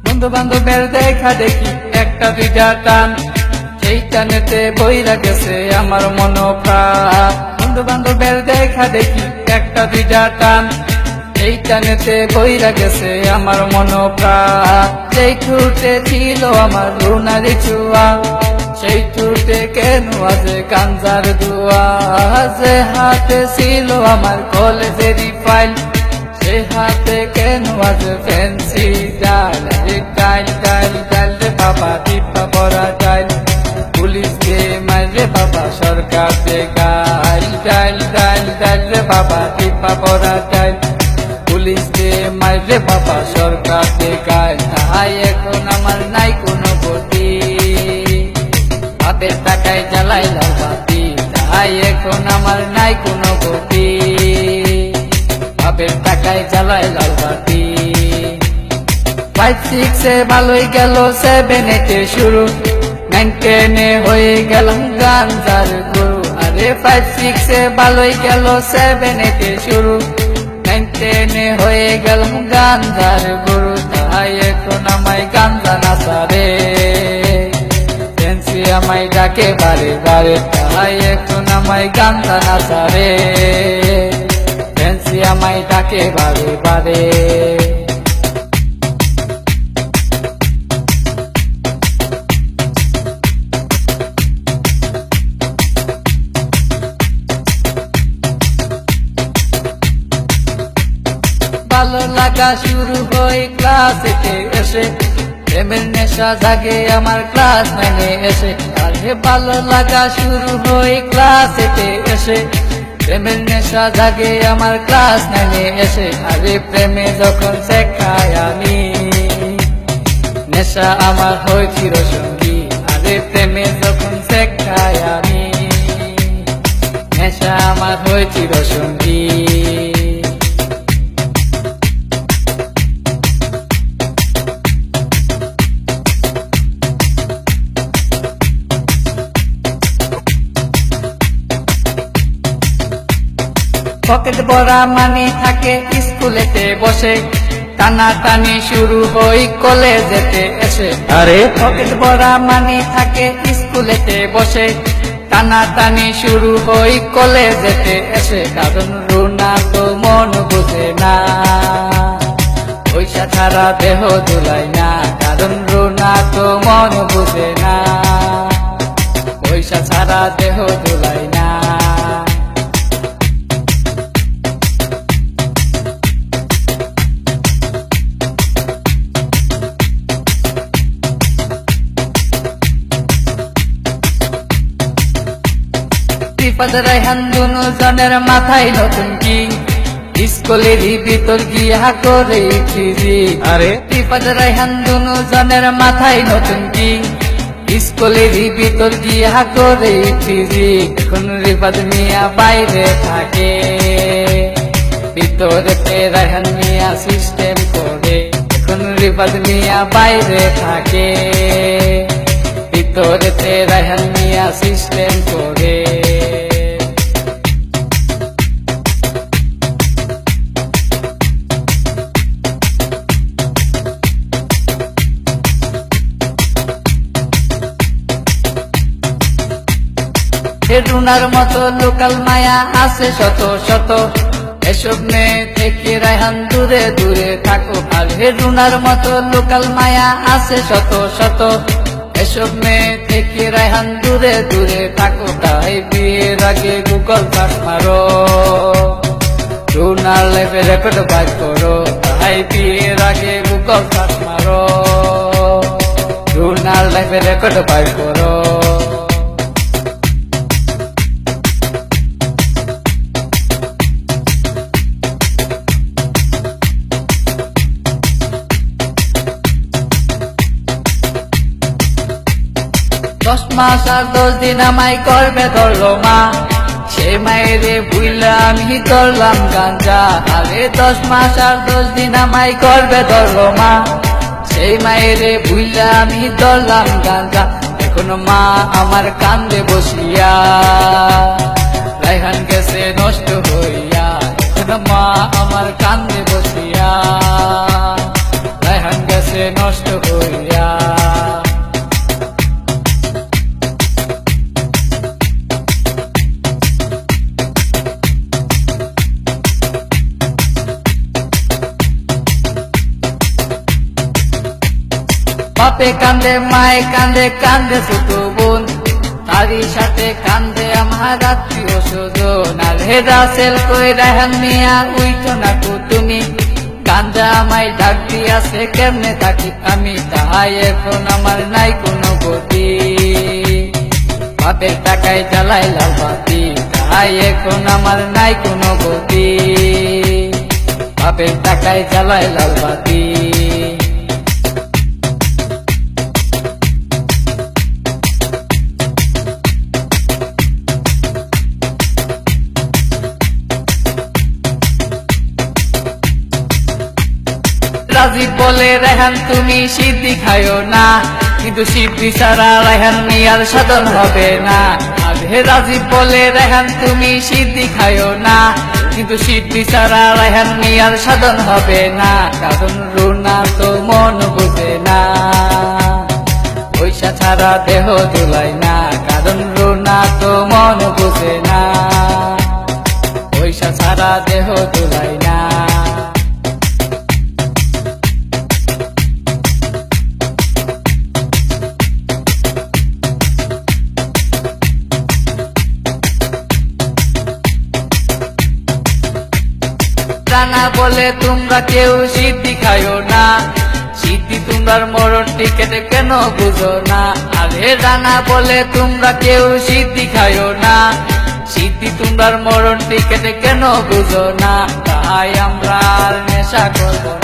বন্ধু বান্ধবের দেখা দেখি একটা দুইটা টান, সেই টানেতে বইরা গেছে আমার মন প্রাণ। বন্ধু বান্ধবের দেখা দেখি একটা দুইটা টান, সেই টানেতে বইরা গেছে আমার মন প্রাণ। সেই ঠুটে ছিল আমার রুনারি চুয়া, সেই ঠুটে কেন আছে গাঞ্জার দুয়া। যে হাতে ছিল আমার কলেজেরই ফাইল, সে হাতে কেন আছে ফ্যান্সি ডাল। ডাইল ডাইল ডাইল রে বাবা, টিপা পড়া ডাইল, পুলিশ কে মারে বাবা, সরকার দে গাইল। ডাইল ডাইল ডাইল রে বাবা, টিপা পড়া ডাইল, পুলিশ কে মারে বাবা, সরকার দে গাইল। তাই এখন আমার নাই কোনো গতি, বাপের টাকায় জ্বালাই লাল বাতি। তাই এখন আমার নাই কোনো গতি, বাপের টাকায় জ্বালাই লাল বাতি। 5, 6 ভালোই গেল, 7, 8 শুরু, 9, 10 হয়ে গেলাম গাঞ্জার গুরু। আরে 5, 6 ভালোই গেল, 7, 8 শুরু, 9, 10 হয়ে গেলাম গাঞ্জার গুরু। তাই এখন আমায় গাঞ্জা নাচারে, ফ্যান্সি আমায় ডাকে বারে বারে। তাই এখন আমায় গাঞ্জা নাচারে, ফ্যান্সি আমায় ডাকে বারে বারে। ভালো লাগা শুরু হয় ক্লাস 8 এসে, প্রেমের নেশা জাগে আমার ক্লাস 9 এসে। আরে ভালো লাগা শুরু হয় ক্লাস 8 এসে, প্রেমের নেশা জাগে আমার ক্লাস 9 এসে। আরে প্রেমে যখন শেখাই আমি, নেশা আমার হয় চিরসঙ্গী। আরে প্রেমে যখন শেখাই আমি, নেশা আমার হয় চিরসঙ্গী। পকেট ভরা মানি থাকে স্কুলেতে বসে, টানা টানি শুরু হই কলেজেতে এসে। আরে পকেট ভরা মানি থাকে স্কুলেতে বসে, টানা টানি শুরু হই কলেজেতে এসে। কারণ রুনা তো মন বুঝে না, পয়সা ছাড়া দেহ দুলাই না। কারণ রুনা তো মন বুঝে না, পয়সা ছাড়া দেহ দুলাই না। রিফাত রায়হান দুজনের মাথায় নতুন কি, স্কুলেরই ভিতর গিয়া করে ফিরি। আরে রিফাত রায়হান দুজনের মাথায় নতুন কি, স্কুলেরই ভিতর গিয়া করে ফিরি। এখন রিফাত মিয়া বাইরে থাকে, ভিতরেতে রায়হান মিয়া সিস্টেম করে। এখন রিফাত মিয়া বাইরে থাকে, ভিতরেতে রায়হান মিয়া সিস্টেম করে। রুনার মতো লোকাল মায়া আছে শত শত, এসব মেয়ে থেকে রায়হান দূরে দূরে থাকো। আর রুনার মতো লোকাল মায়া আছে শত শত, এসব মেয়ে থেকে রায়হান দূরে দূরে থাকো। তাই বিয়ের আগে গুগল সার্চ মারো, রুনার লাইফে রেকর্ড বাইর করো। তাই বিয়ের আগে গুগল সার্চ মারো, রুনার লাইফে রেকর্ড বাইর করো। 10 মাস আর 10 দিন আমায় করবে ধরলো মা, সেই মায়েরে বুইলা আমি ধরলাম গাঞ্জা। আরে 10 মাস আর 10 দিন আমায় করবে ধরলো মা, সেই মায়েরে বুইলা আমি ধরলাম গাঞ্জা। এখনো মা আমার কান্দে বসিয়া, রায়হান গেছে নষ্ট হইয়া। এখনো মা আমার কান্দে বসিয়া, রায়হান গেছে নষ্ট হইয়া। বাপে কান্দে মায়ে কান্দে, কান্দে ছোট বোন, তারই সাথে কান্দে আমার আত্মীয় স্বজন। আর হেদা সেল কই রায়হান মিয়া উইঠো না কো তুমি, গাঞ্জা আমায় ডাক দিয়াছে কেমনে থাকি আমি, তাহাই এখন আমার নাই কোনো গতি। বাপের টাকায় জ্বালাই লাল বাতি, তাহাই এখন আমার নাই কোনো গতি। বাপের টাকায় জ্বালাই লাল বাতি। রাজীব বলে রায়হান তুমি সিদ্ধি খাইও না, কিন্তু সিদ্ধি ছাড়া রায়হান মিয়ার সাধন হবে না। আরে রাজীব বলে রায়হান তুমি সিদ্ধি খাইও না, কিন্তু সিদ্ধি ছাড়া রায়হান মিয়ার সাধন হবে না। কারণ রুনা তো মন বুঝে না, পয়সা ছাড়া দেহ দুলাই না। কারণ রুনা তো মন বুঝে না, পয়সা ছাড়া দেহ দুলাই না। রানা বলে তোমরা কেউ সিদ্ধি খাইও না, সিদ্ধি তোমরার মরণ টিকেটে কেন বুঝো না। আরে রানা বলে তোমরা কেউ সিদ্ধি খাইও না, সিদ্ধি তোমরার মরণ টিকেটে কেন বুঝো না। তাই আমরা আর নেশা করবো না।